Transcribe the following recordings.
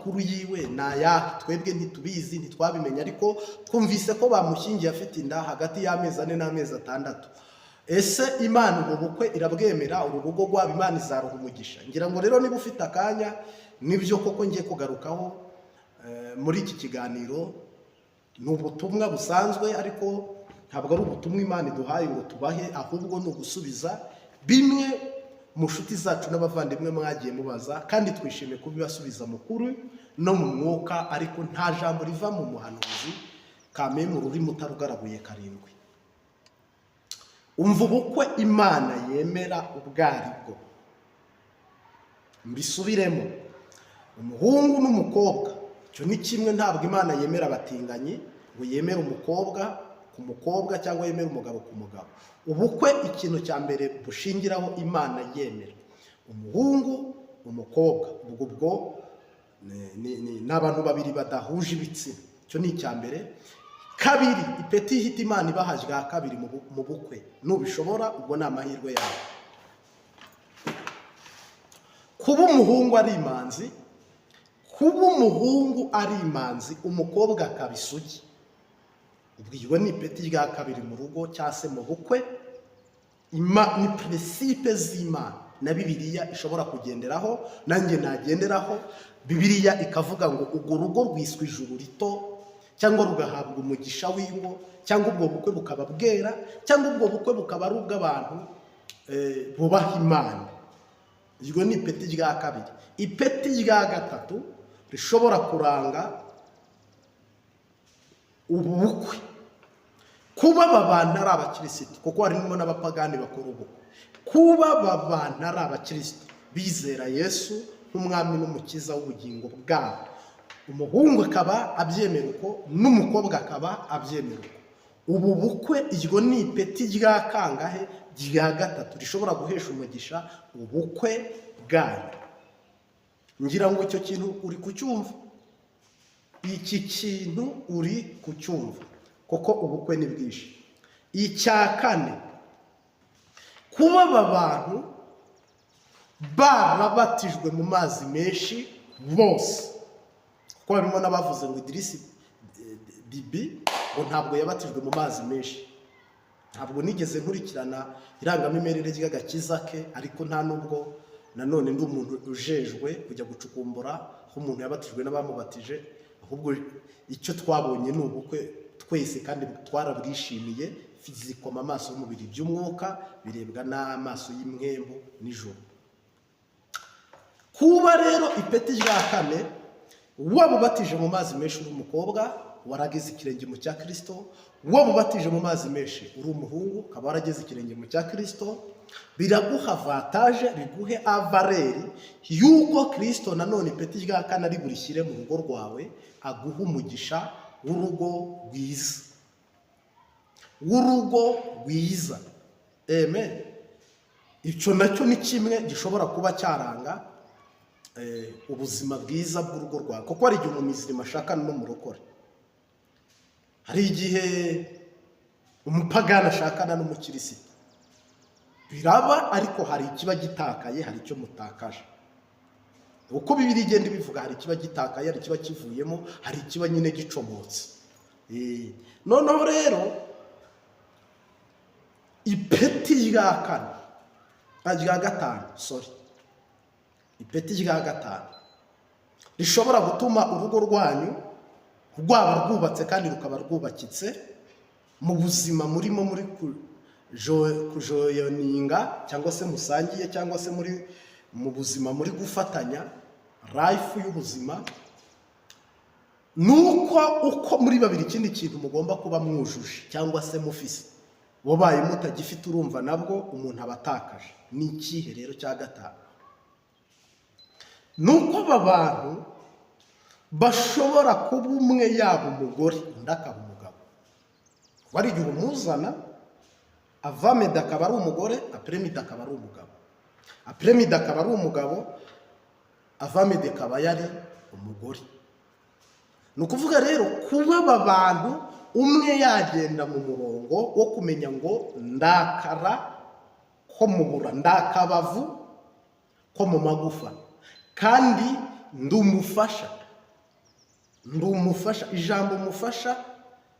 amakuru yiwe naya twebwe ntitubizi ntitwabimenye, ariko twumvise ko bamushyingiye afite inda hagati y'amezi 4 n'amezi 6. Ese Imana ubu bukwe irabwemera? Uru rugo rwabo Imana izaruha umugisha? Ngira ngo rero niba ufite akanya nibyo koko ngiye kugarukaho muri iki kiganiro. Ni ubutumwa busanzwe, ariko ntabwo ari ubutumwa Imana iduhaye ngo tubahe, ahubwo ni ugusubiza bimwe mu nshuti zacu n'abavandimwe mwagiye mubaza, kandi twishimiye kubibasubiza mu kuri no mu mwuka, ariko nta jambo riva mu muhanuzi kame mu rurimi utarugaraguye karindwi. Umva ubukwe Imana yemera ubwaribwo. Mbisubiremo, umuhungu n'umukobwa cyo ni kimwe. Ntabwo Imana yemera abatinganyi ngo yemere umukobwa ku mukobwa cyangwa yemere umugabo ku mugabo. Ubukwe ikintu cya mbere bushingiraho Imana yemera umuhungu umukobwa, ubwo ni abantu babiri badahuje ibitsina. Cyo ni icya mbere. Kabiri, ipeti ihita Imana ibaha rya kabiri mu bukwe. Nubishobora ubwo ni amahirwe yawe. Kuba umuhungu ari imanzi, kuba umuhungu ari imanzi, umukobwa akaba isugi, ubwo ni ipeti rya kabiri mu rugo cyangwa se mu bukwe. Ni principe z'Imana na Bibiliya ishobora kugenderaho, nanjye nagenderaho. Bibiliya ikavuga ngo urwo rugo rwiswe ijuru rito, cyangwa rugahabwa umugisha w'ingo, cyangwa ubwo bukwe bukaba bwera, cyangwa ubwo bukwe bukaba ari ubw'abantu bubaha Imana. Iryo ni ipeti rya kabiri. Ipeti rya gatatu rishobora kuranga ubu bukwe, kuba aba bantu ari abakirisitu, kuko harimo n'abapagani bakora ubukwe. Kuba aba bantu ari abakirisitu bizera Yesu nk'umwami n'umukiza w'ubugingo bwabo, umuhungu akaba abyemera uko, n'umukobwa akaba abyemera uko. Ubu bukwe iryo ni ipeti rya kangahe? Rya gatatu, rishobora guhesha umugisha ubukwe bwanyu. Ngira ngo icyo kintu uri kucyumva, iki kintu uri kucyumva, kuko ubukwe ni bwinshi. Icya kane, kuba aba bantu barabatijwe mu mazi menshi bose, kuko harimo n'abavuze ngo Idirisi Bibi ngo ntabwo yabatijwe mu mazi menshi. Ntabwo nigeze nkurikirana irangamimerere ry'agakiza ke, ariko nta nubwo nanone ndi umuntu ujejwe kujya gucukumbura aho umuntu yabatijwe n'abamubatije. Ahubwo icyo twabonye ni ubukwe twese, kandi twarabwishimiye. Zikoma amaso y'umubiri by'umwuka, birebwa n'amaso y'imwembu nijoro. Kuba rero ipeti rya kane, waba ubatije mu mazi menshi uri umukobwa warageze ikirenge mu cya Kristo, waba ubatije mu mazi menshi uri umuhungu ukaba warageze ikirenge mu cya Kristo, biraguha avantage, biguhe avareri yuko Kristo nanone ipeti rya kane ari burishyire mu rugo rwawe, aguha umugisha w'urugo rwiza, w'urugo rwiza. Amen. Icyo nacyo ni kimwe gishobora kuba cyaranga ubuzima bwiza bw'urugo rwawe, kuko hari igihe umumizirima ashakana n'umurokore, hari igihe umupagani ashakana n'umukirisitu. Biraba, ariko hari ikiba gitakaye, hari icyo mutakaje. Uko Bibiliya igenda ibivuga, hari ikiba gitakaye, hari ikiba kivuyemo, hari ikiba nyine gicomotse. Noneho rero ipeti rya kane, rya gatanu, ipeti rya gatanu rishobora gutuma urugo rwanyu rwaba rwubatse kandi rukaba rwubakitse mu buzima murimo, muri kujoyoninga cyangwa se musangiye, cyangwa se mu buzima muri gufatanya life y'ubuzima. Nuko uko muri babiri ikindi kintu mugomba kuba mwujuje cyangwa se mufise, wabaye mutagifite urumva nabwo umuntu abatakaje. Ni ikihe rero cya gatanu? Nuko aba bantu bashobora kuba umwe yaba umugore undi akaba umugabo. Wari igihe umuzana avameda akaba ari umugore, apremida akaba ari umugabo, apremida akaba ari umugabo, avameda akaba yari umugore. Ni ukuvuga rero kuba aba bantu umwe yagenda mu murongo wo kumenya ngo ndakara ko mubura, ndakabavu ko mu magufa, kandi ndumufasha ndi umufasha. Ijambo umufasha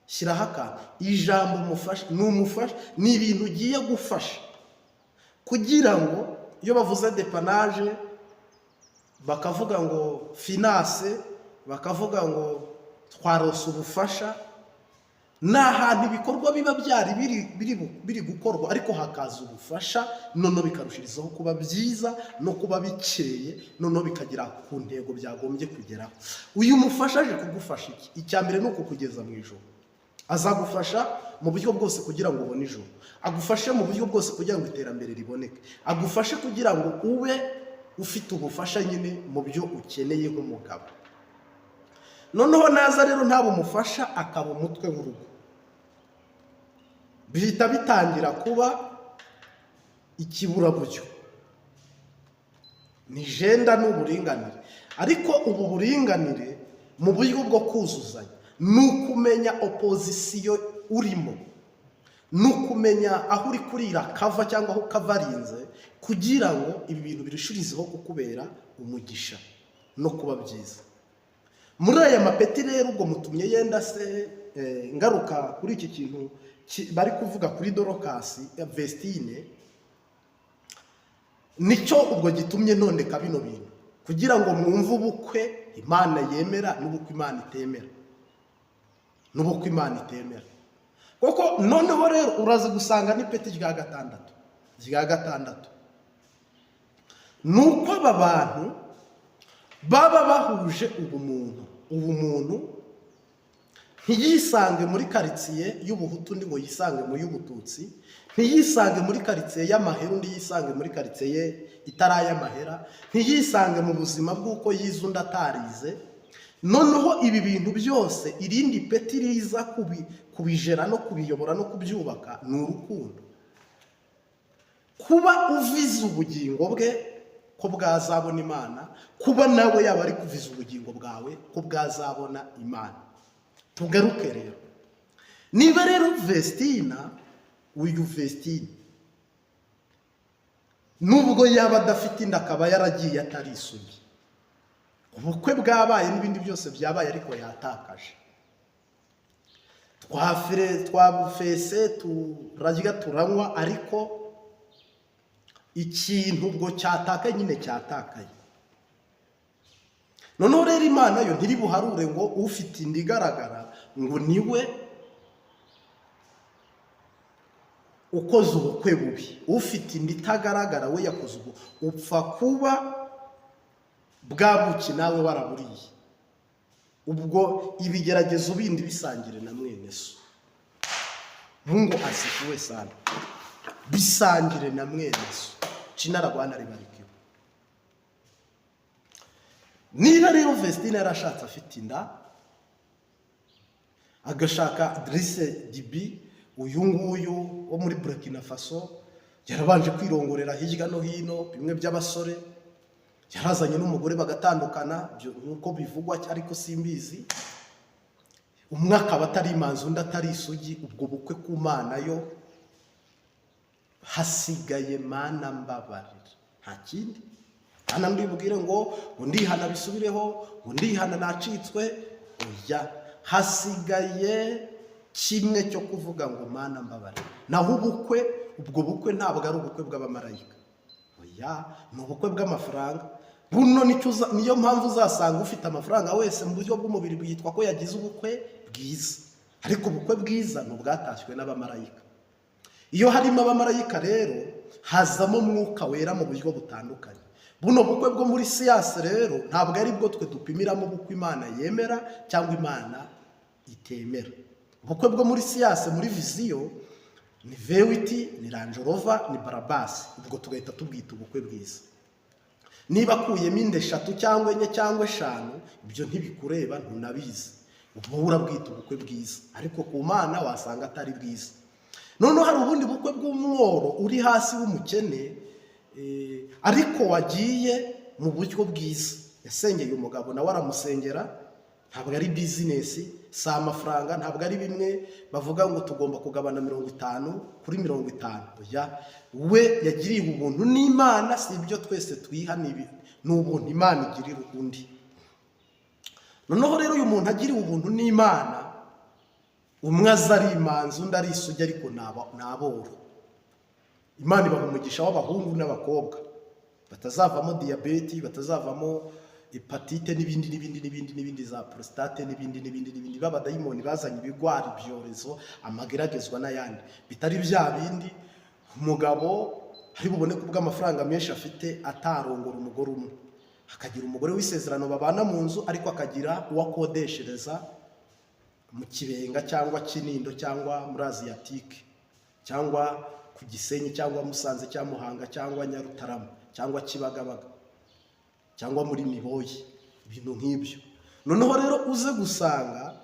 shyiraho akantu. Ijambo umufasha ni umufasha, ni ibintu ugiye gufasha kugira ngo iyo bavuze depanaje bakavuga ngo finance, bakavuga ngo twarose ubufasha, ni ahantu ibikorwa biba byari biri gukorwa ariko hakaza ubufasha, noneho bikarushirizaho kuba byiza no kuba bikeye, noneho bikagera ku ntego byagombye kugeraho. Uyu mufasha aje kugufasha iki? Icya mbere ni ukukugeza mu ijuru. Azagufasha mu buryo bwose kugira ngo ubone ijuru, agufashe mu buryo bwose kugira ngo iterambere riboneke, agufashe kugira ngo ube ufite ubufasha nyine mu byo ukeneye nk'umugabo. Noneho naza rero ntabwo umufasha akaba umutwe w'urugo, bihita bitangira kuba ikiburaburyo. Ni jenda n'uburinganire, ariko ubu buringanire mu buryo bwo kuzuzanya ni ukumenya opozisiyo urimo, ni ukumenya aho uri kurira kava cyangwa aho kavarinze, kugira ngo ibi bintu birushirizeho kukubera umugisha no kuba byiza. Muri aya mapeti rero ubwo mutumye yenda se ngaruka kuri iki kintu bari kuvuga kuri Dorokasi Vestine, nicyo ubwo gitumye nondeka bino bintu kugira ngo mwumve ubukwe Imana yemera n'ubukwe Imana itemera, n'ubukwe Imana itemera. Kuko noneho rero uraza gusanga n'ipeti rya gatandatu nuko aba bantu baba bahuje ubumuntu, ntiyisange muri karitsiye y'Ubuhutu ndi ngo yisange mu y'Ubututsi, ntiyisange muri karitsiye y'Amahera undi yisange muri karitsiye itari ay'Amahera, ntiyisange mu buzima bw'uko yize undi atarize. Noneho ibi bintu byose irindi peti riza kubijera no kubiyobora no kubyubaka ni urukundo. Kuba uvize ubugingo bwe ko bwazabona Imana, kuba nawe yaba ari kuviza ubugingo bwawe ko bwazabona Imana. Tugaruke rero, niba rero Vestina, uyu Vestine nubwo yaba adafite inda akaba yaragiye atari isugi, ubukwe bwabaye n'ibindi byose byabaye ariko yatakaje. Twabufese turarya turanywa, ariko ikintu ubwo cyatakaye nyine cyatakaye. Noneho rero Imana yo ntiri buharure ngo ufite inda igaragara ngo niwe ukoze ubukwe bubi, ufite inda itagaragara we yakoze ubukwe. Upfa kuba bwabuki nawe waraburiye, ubwo ibigeragezo bindi bisangire na mwene so. Mungu asifiwe sana. Bisangire na mwene so. Chinara Rwanda ribarikiwe. Niba rero Vestine yarashatse afite inda, agashaka Idrisse Déby, uyu nguyu wo muri Burkina Faso, yarabanje kwirongorera hirya no hino bimwe by'abasore, yarazanye n'umugore bagatandukana nkuko bivugwa ariko simbizi, umwe akaba atari imanzi undi atari isugi. Ubwo bukwe ku Mana yo hasigaye Mana mbabarira, nta kindi. Ana ndibwire ngo ndihana bisubireho, ndihana nacitswe, oya, hasigaye kimwe cyo kuvuga ngo Mana mbabarira. Naho ubukwe, ubwo bukwe ntabwo ari ubukwe bw'abamarayika, oya, ni ubukwe bw'amafaranga. Buno niyo mpamvu uzasanga ufite amafaranga wese mu buryo bw'umubiri bwitwa ko yagize ubukwe bwiza, ariko ubukwe bwiza ni ubwatashywe n'abamarayika. Iyo harimo abamarayika rero hazamo Mwuka Wera mu buryo butandukanye. Buno bukwe bwo muri siyanse rero ntabwo ari bwo twe dupimiramo ubukwe Imana yemera cyangwa Imana itemera. Ubukwe bwo muri siyanse, muri viziyo, ni Vewiti, ni Range Rover, ni Barabasi. Ubwo tugahita tubwita ubukwe bwiza. Niba akuyemo inda 3 cyangwa 4 cyangwa 5, ibyo ntibikureba, ntunabizi, ubwo urabwita ubukwe bwiza. Ariko ku Mana wasanga atari bwiza. Noneho hari ubundi bukwe bw'umworo uri hasi w'umukene, ariko wagiye mu buryo bwiza. Yasengeye umugabo nawe aramusengera, ntabwo ari business, si amafaranga, ntabwo ari bimwe bavuga ngo tugomba kugabana 50 kuri 50. Oya, we yagiriye ubuntu n'Imana, si ibyo twese twiha, ni ubuntu Imana igirira undi. noneho rero uyu muntu agiriwe ubuntu n'Imana, umwe aza ari imanzi undi ari isugi, ariko ni aboro. Imana ibaha umugisha w'abahungu n'abakobwa batazavamo diyabeti, batazavamo hepatite n'ibindi za prostate n'ibindi b'abadayimoni bazanye ibigwari, ibyorezo, amageragezwa n'ayandi bitari bya bindi. Umugabo hari bubone kubwo amafaranga menshi afite atarongora umugore umwe, akagira umugore w'isezerano babana mu nzu, ariko akagira uwakodeshereza mu Kibenga cyangwa Kinindo cyangwa muri Asiatique cyangwa ku Gisenyi cyangwa Musanze cyangwa Muhanga cyangwa Nyarutarama cyangwa Kibagabaga cyangwa muri Niboyi, ibintu nk'ibyo. Noneho rero uze gusanga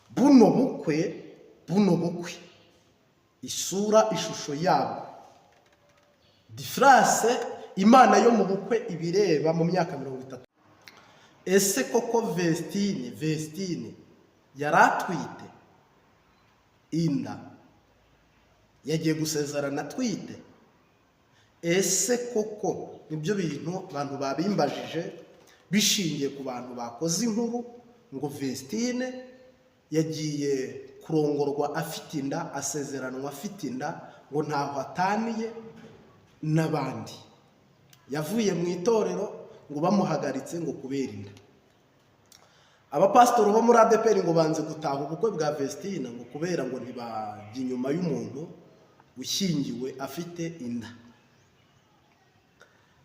buno bukwe isura ishusho yabo diferanse Imana yo mu bukwe ibireba mu myaka 30. Ese koko Vestine yaratwite inda, yagiye gusezerana atwite? Ese koko nibyo bintu abantu babimbajije bishingiye ku bantu bakoze inkuru ngo Vestine yagiye kurongorwa afite inda, asezeranwa afite inda, ngo ntaho ataniye n'abandi. Yavuye mu itorero ngo bamuhagaritse ngo kubera inda. Abapasitoro bo muri ADPR ngo banze gutaha ubukwe bwa Vestine ngo kubera ngo ntibajya inyuma y'umuntu ushyingiwe afite inda.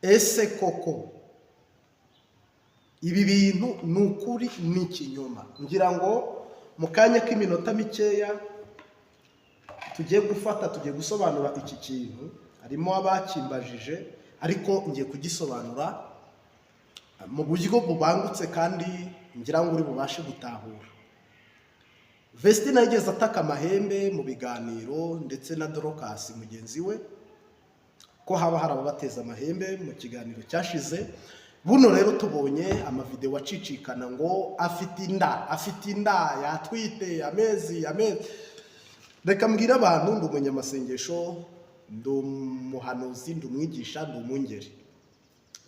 Ese koko ibi bintu ni ukuri ni ikinyoma? Ngira ngo mu kanya k'iminota mikeya tugiye gusobanura iki kintu. Harimo abakimbajije, ariko ngiye kugisobanura mu buryo bubangutse kandi ngira ngo uri bubashe gutahura. Vestine yigeze ataka amahembe mu biganiro, ndetse na Dorcas mugenzi we, ko haba hari ababateza amahembe mu kiganiro cyashize. Buno rero tubonye amavideo acicikana ngo afite inda yatwite amezi. Reka mbwira abantu, ndi umunyamasengesho, ndi umuhanuzi, ndi umwigisha, ndi umwungeri.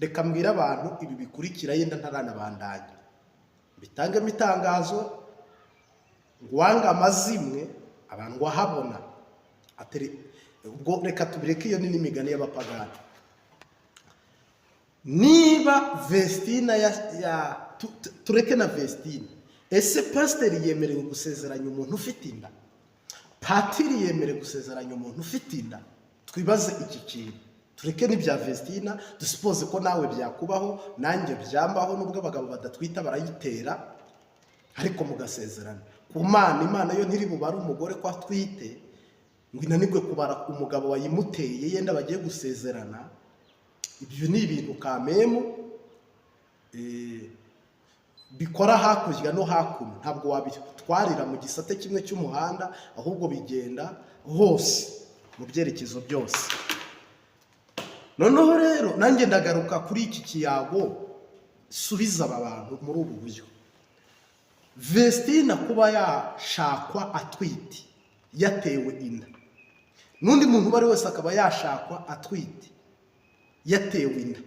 Reka mbwira abantu ibi bikurikira, yenda ntaranabandanya bitangemo itangazo ngo wanga amazimwe abantu wahabona ubwo. Reka tubireke, iyo ni n'imigani y'abapagani. Niba Vestine tureke na Vestine, ese pasiteri yemerewe gusezeranya umuntu ufite inda? Patiri yemerewe gusezeranya umuntu ufite inda? Twibaze iki kintu, tureke n'ibya Vestine, dusipoze ko nawe byakubaho, nanjye byambaho, nubwo abagabo badatwita barayitera, ariko mugasezerana ku Mana. Imana yo ntiri bubare umugore ko atwite ngo inanirwe kubara umugabo wayimuteye yenda bagiye gusezerana. Ibyo ni ibintu kamemu bikora hakurya no hakuno, ntabwo wabitwarira mu gisate kimwe cy'umuhanda, ahubwo bigenda hose mu byerekezo byose. Noneho rero nanjye ndagaruka kuri iki kiyago, subiza aba bantu muri ubu buryo. Vestine kuba yashakwa atwite, yatewe inda, n'undi muntu bari wese akaba yashakwa atwite, yatewe inda,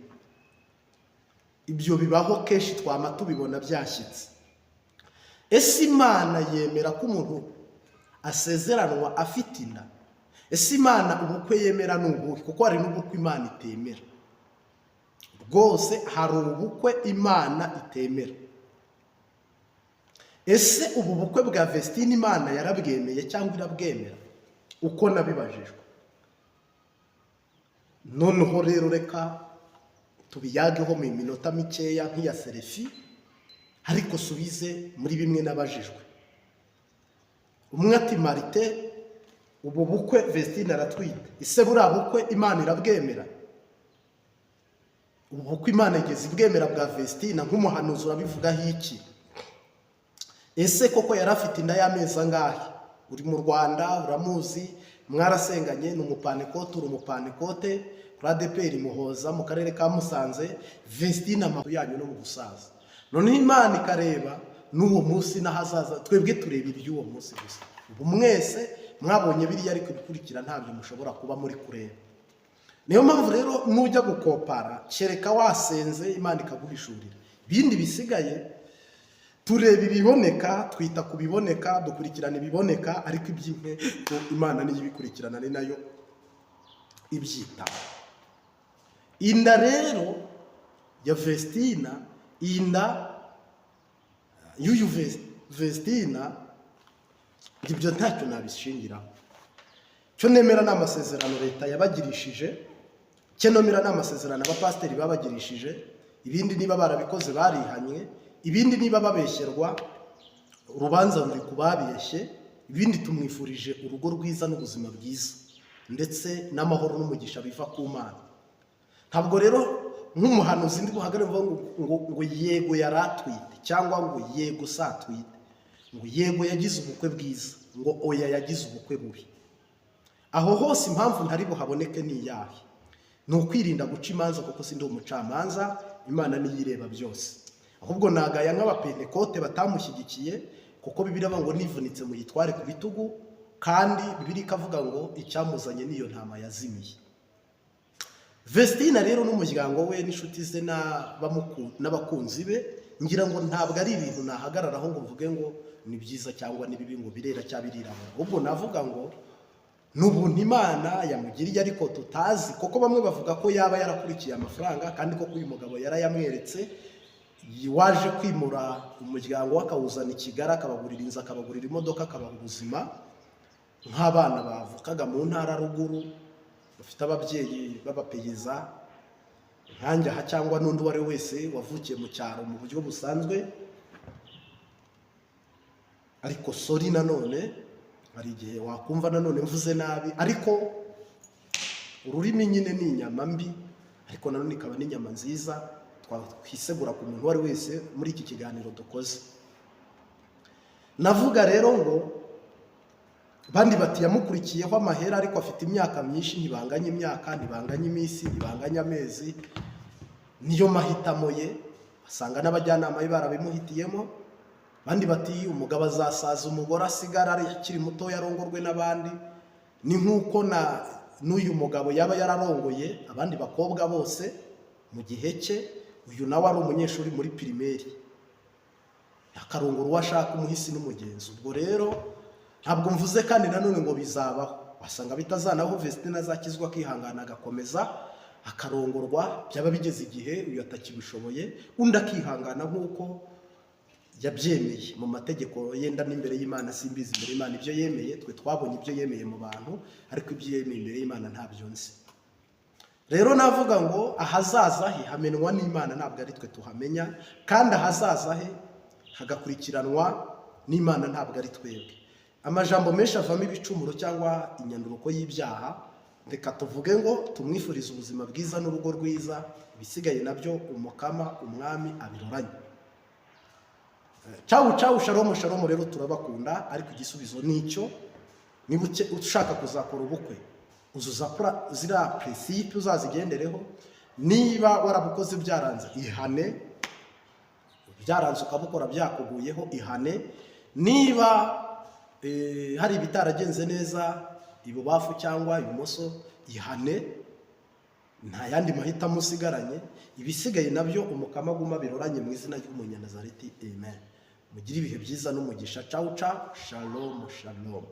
ibyo bibaho kenshi, twama tubibona byashyitse. Ese Imana yemera ko umuntu asezeranwa afite inda? Ese Imana ubukwe yemera n'ubuhe? Kuko hari n'ubukwe Imana itemera. Rwose hari ubukwe Imana itemera. Ese ubu bukwe bwa Vestine Imana yarabwemeye cyangwa irabwemera? Uko nabibajijwe. Noneho rero reka tubiyageho mu minota mikeya nk'iya serefi, ariko subize muri bimwe nabajijwe. Umwe ati Marite, ubu bukwe Vestine aratwite, ese buriya bukwe Imana irabwemera? Ubu bukwe Imana igeze ibwemera bwa Vestine nk'umuhanuzi urabivugaho iki? Ese koko yari afite inda y'amezi angahe? Uri mu Rwanda uramuzi, mwarasenganye, ni umupanikote, uri umupanikote kuri ADPR Muhoza mu karere ka Musanze. Vestine amakuru yanyu no mu gusaza, noneho Imana ikareba n'uwo munsi n'ahazaza. Twebwe tureba iby'uwo munsi gusa. Ubu mwese mwabonye biriya, ariko bikurikira ntabyo mushobora kuba muri kureba. Niyo mpamvu rero nujya gukopara, kereka wasenze Imana ikaguhishurira. Ibindi bisigaye tureba ibiboneka, twita ku biboneka, dukurikirana ibiboneka, ariko iby'intego Imana niyo ibikurikirana, ari nayo ibyitaho. Inda rero ya Vestina, inda y'uyu Vestina, ibyo ntacyo nabishingiraho. Cyo nemera n'amasezerano leta yabagirishije, cyo nemera n'amasezerano abapasiteri babagirishije, ibindi niba barabikoze barihanye, ibindi niba babeshyerwa urubanza ruri kubabeshye, ibindi tumwifurije urugo rwiza n'ubuzima bwiza ndetse n'amahoro n'umugisha biva ku Mana. Ntabwo rero nk'umuhanuzi ndi buhagare ngo yego yaratwite cyangwa ngo yego satwite, ngo yego yagize ubukwe bwiza, ngo oya yagize ubukwe bubi. Aho hose impamvu ntari buhaboneke ni iyahe? Ni ukwirinda guca imanza, kuko sindi umucamanza, Imana niyo ireba byose. Ahubwo nagaya nk'abapentekote batamushyigikiye, kuko Bibiliya ngo nivunitse muyitware ku bitugu, kandi Bibiliya ikavuga ngo icyamuzanye niyo ntama yazimiye. Vestina rero n'umuryango we n'inshuti ze n'abakunzi be, ngira ngo ntabwo ari ibintu nahagararaho ngo mvuge ngo ni byiza cyangwa ni bibi, ngo birera cyangwa birirabura. Ahubwo navuga ngo n'ubuntu Imana yamugiriye, ariko tutazi, kuko bamwe bavuga ko yaba yarakurikiye amafaranga, kandi koko uyu mugabo yarayamweretse, waje kwimura umuryango we akawuzana i Kigali, akabagurira inzu, akabagurira imodoka, akabaha ubuzima nk'abana bavukaga mu ntara ruguru, bafite ababyeyi b'abapeyeza nkanjye aha, cyangwa n'undi uwo ari we wese wavukiye mu cyaro mu buryo busanzwe. Ariko sori, nanone hari igihe wakumva nanone mvuze nabi, ariko ururimi nyine ni inyama mbi, ariko nanone ikaba n'inyama nziza twakwisegura ku muntu uwo ari wese muri iki kiganiro dukoze. Navuga rero ngo bandi bati yamukurikiyeho amahera, ariko afite imyaka myinshi, ntibanganye imyaka, ntibanganye iminsi, ntibanganye amezi, niyo mahitamo ye, asanga n'abajyanama be barabimuhitiyemo. Bandi bati umugabo azasaza, umugore asigara akiri muto yarongorwe n'abandi. Ni nk'uko n'uyu mugabo yaba yararongoye abandi bakobwa bose mu gihe cye, uyu nawe ari umunyeshuri muri pirimeri, akarongora uwo ashaka, umuhisi n'umugenzi. Ubwo rero ntabwo mvuze kandi nanone ngo bizabaho, wasanga bitazanaho Vestina azakizwa, akihangana, agakomeza, akarongorwa, byaba bigeze igihe uyu atakibishoboye, undi akihangana nk'uko yabyemeye mu mategeko yenda n'imbere y'Imana, simbizi imbere y'Imana ibyo yemeye. Twe twabonye ibyo yemeye mu bantu, ariko ibyo yemeye imbere y'Imana ntabyo nzi. Rero navuga ngo ahazaza he hamenwa n'Imana, ntabwo ari twe tuhamenya, kandi ahazaza he hagakurikiranwa n'Imana, ntabwo ari twebwe. Amajambo menshi avamo ibicumuro cyangwa inyanduruko y'ibyaha. Reka tuvuge ngo tumwifurize ubuzima bwiza n'urugo rwiza, ibisigaye nabyo umukama umwami abiroranye. Ciao ciao, shalom shalom. Rero turabakunda, ariko igisubizo nicyo. Niba ushaka kuzakora ubukwe, uzuza zira principe uzazigendereho. Niba warabukoze byaranze, ihane. Byaranze ukabukora byakuguyeho, ihane. Niba hari ibitaragenze neza ibubafu cyangwa ibumoso, ihane. Nta yandi mahitamo usigaranye. Ibisigaye nabyo umukama guma biroranye mu izina ry'Umunyanazareti. Amen. Mugire ibihe byiza n'umugisha. Ciao ciao, shalom shalom.